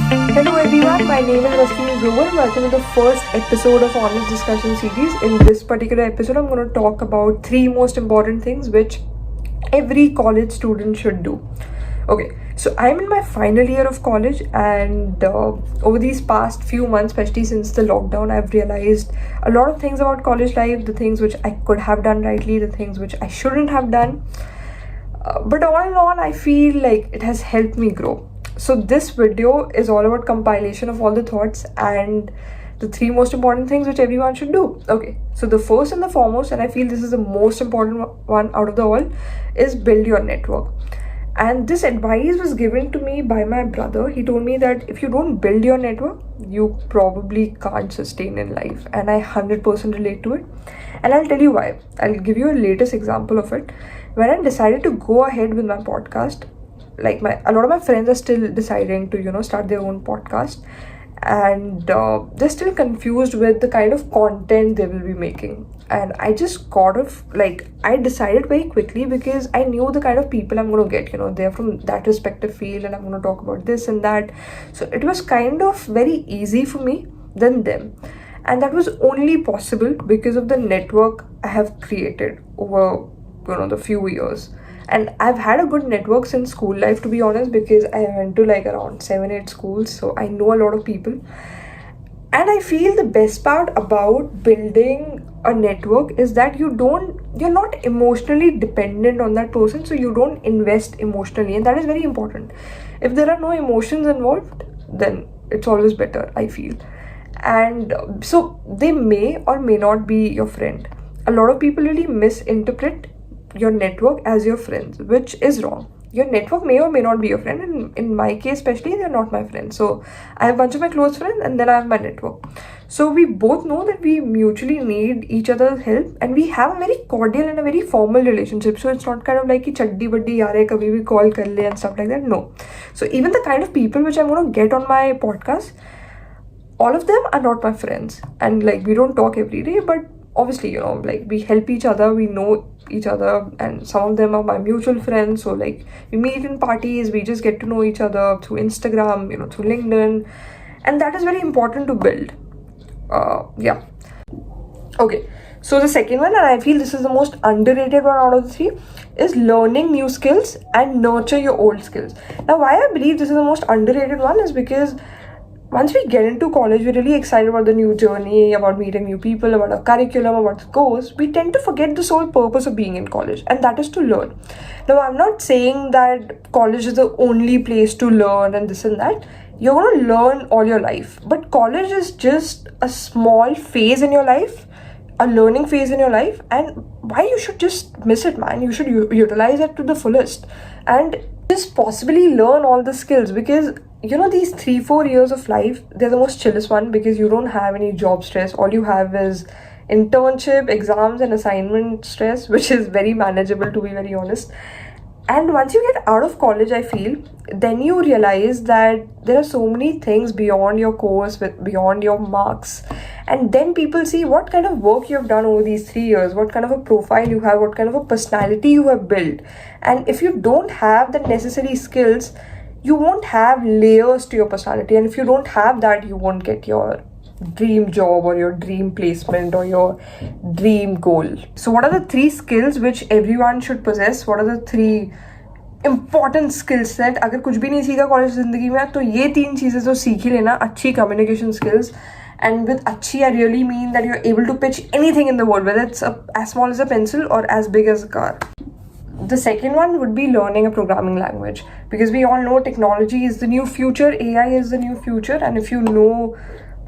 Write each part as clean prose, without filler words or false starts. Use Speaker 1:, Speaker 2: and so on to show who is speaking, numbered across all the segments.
Speaker 1: Hello everyone, my name is Rasleen Grover. Welcome to the first episode of Honest Discussion series. In this particular episode, I'm going to talk about three most important things which every college student should do. Okay, so I'm in my final year of college, and over these past few months, especially since the lockdown, I've realized a lot of things about college life, the things which I could have done rightly, the things which I shouldn't have done. But all in all, I feel like it has helped me grow. So this video is all about compilation of all the thoughts and the three most important things which everyone should do. Okay, so the first and the foremost, and I feel this is the most important one out of the all, is build your network. And this advice was given to me by my brother. He told me that if you don't build your network, you probably can't sustain in life. And I 100% relate to it. And I'll tell you why. I'll give you a latest example of it. When I decided to go ahead with my podcast, like a lot of my friends are still deciding to start their own podcast, and they're still confused with the kind of content they will be making. And I just I decided very quickly, because I knew the kind of people I'm going to get. They're from that respective field, and I'm going to talk about this and that. So it was kind of very easy for me than them, and that was only possible because of the network I have created over the few years. And I've had a good network since school life, to be honest, because I went to around 7-8 schools, so I know a lot of people. And I feel the best part about building a network is that you're not emotionally dependent on that person, so you don't invest emotionally, and that is very important. If there are no emotions involved, then it's always better, I feel. And so they may or may not be your friend. A lot of people really misinterpret your network as your friends, which is wrong. Your network may or may not be your friend, and in my case especially, they're not my friends. So I have a bunch of my close friends, and then I have my network. So we both know that we mutually need each other's help, and we have a very cordial and a very formal relationship. So it's not kind of like ki chaddi baddi yaar hai, kabhi bhi call kar le and stuff like that. No. So even the kind of people which I'm going to get on my podcast, all of them are not my friends, and we don't talk every day, but obviously we help each other, we know each other, and some of them are my mutual friends. So we meet in parties, we just get to know each other through Instagram, through LinkedIn, and that is very important to build. Okay, so the second one, and I feel this is the most underrated one out of the three, is learning new skills and nurture your old skills. Now, why I believe this is the most underrated one is because once we get into college, we're really excited about the new journey, about meeting new people, about our curriculum, about the course. We tend to forget the sole purpose of being in college, and that is to learn. Now, I'm not saying that college is the only place to learn and this and that. You're going to learn all your life, but college is just a small phase in your life, a learning phase in your life, and why you should just miss it, man. You should utilize it to the fullest and just possibly learn all the skills, because these 3-4 years of life, they're the most chillest one, because you don't have any job stress. All you have is internship, exams, and assignment stress, which is very manageable, to be very honest. And once you get out of college, I feel, then you realize that there are so many things beyond your course, beyond your marks. And then people see what kind of work you have done over these 3 years, what kind of a profile you have, what kind of a personality you have built. And if you don't have the necessary skills, you won't have layers to your personality. And if you don't have that, you won't get your dream job or your dream placement or your dream goal. So what are the 3 skills which everyone should possess? What are the 3 important skill set? अगर कुछ भी नहीं सीखा college जिंदगी में, तो ये 3 चीज़ें तो सीख ही लेना. अच्छी communication skills, and with अच्छी I really mean that you're able to pitch anything in the world, whether it's as small as a pencil or as big as a car. The second one would be learning a programming language, because we all know technology is the new future, AI is the new future, and if you know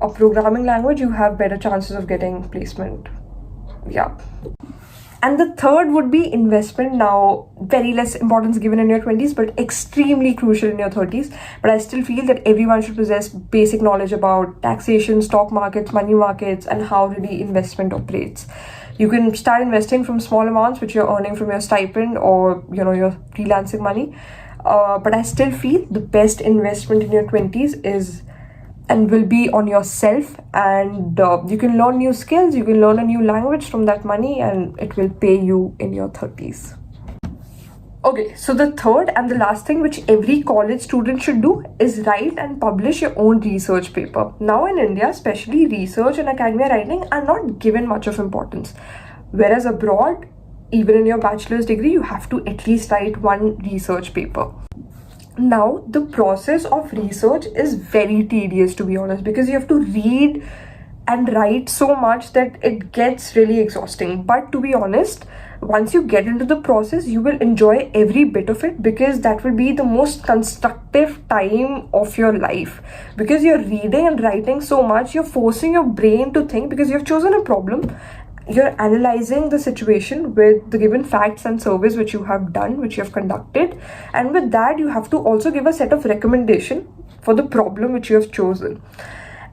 Speaker 1: a programming language, you have better chances of getting placement. Yeah. And the third would be investment. Now, very less importance given in your 20s, but extremely crucial in your 30s. But I still feel that everyone should possess basic knowledge about taxation, stock markets, money markets, and how really investment operates. You can start investing from small amounts which you're earning from your stipend or your freelancing money. But I still feel the best investment in your 20s is and will be on yourself, and you can learn new skills, you can learn a new language from that money, and it will pay you in your 30s. Okay, so the third and the last thing which every college student should do is write and publish your own research paper. Now in India, especially research and academia writing are not given much of importance. Whereas abroad, even in your bachelor's degree, you have to at least write one research paper. Now, the process of research is very tedious, to be honest, because you have to read and write so much that it gets really exhausting. But to be honest, once you get into the process, you will enjoy every bit of it, because that will be the most constructive time of your life. Because you're reading and writing so much, you're forcing your brain to think, because you've chosen a problem, you're analyzing the situation with the given facts and surveys which you have done, which you have conducted, and with that you have to also give a set of recommendation for the problem which you have chosen.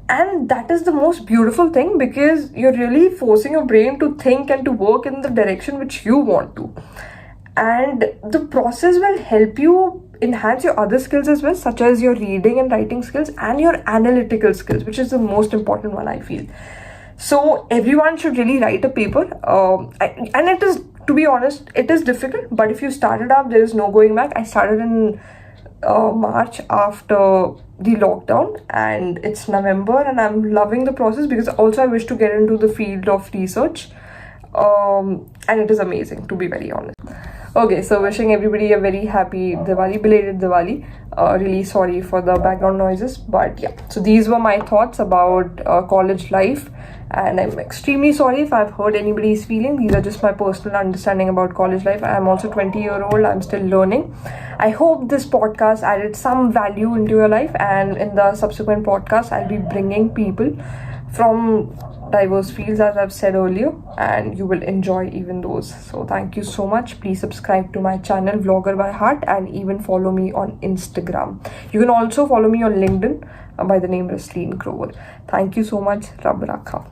Speaker 1: And that is the most beautiful thing, because you're really forcing your brain to think and to work in the direction which you want to. And the process will help you enhance your other skills as well, such as your reading and writing skills and your analytical skills, which is the most important one, I feel. So everyone should really write a paper, and it is, to be honest, it is difficult, but if you start it up, there is no going back. I started in March after the lockdown, and it's November, and I'm loving the process, because also I wish to get into the field of research, and it is amazing, to be very honest. Okay, so wishing everybody a very happy Diwali, belated Diwali. Really sorry for the background noises, but yeah, so these were my thoughts about college life, and I'm extremely sorry if I've hurt anybody's feeling. These are just my personal understanding about college life. I'm also 20-year-old, I'm still learning. I hope this podcast added some value into your life, and in the subsequent podcast, I'll be bringing people from diverse fields, as I've said earlier, and you will enjoy even those. So thank you so much. Please subscribe to my channel Vlogger by Heart, and even follow me on Instagram. You can also follow me on LinkedIn by the name Rasleen Grover. Thank you so much. Rab Rakha.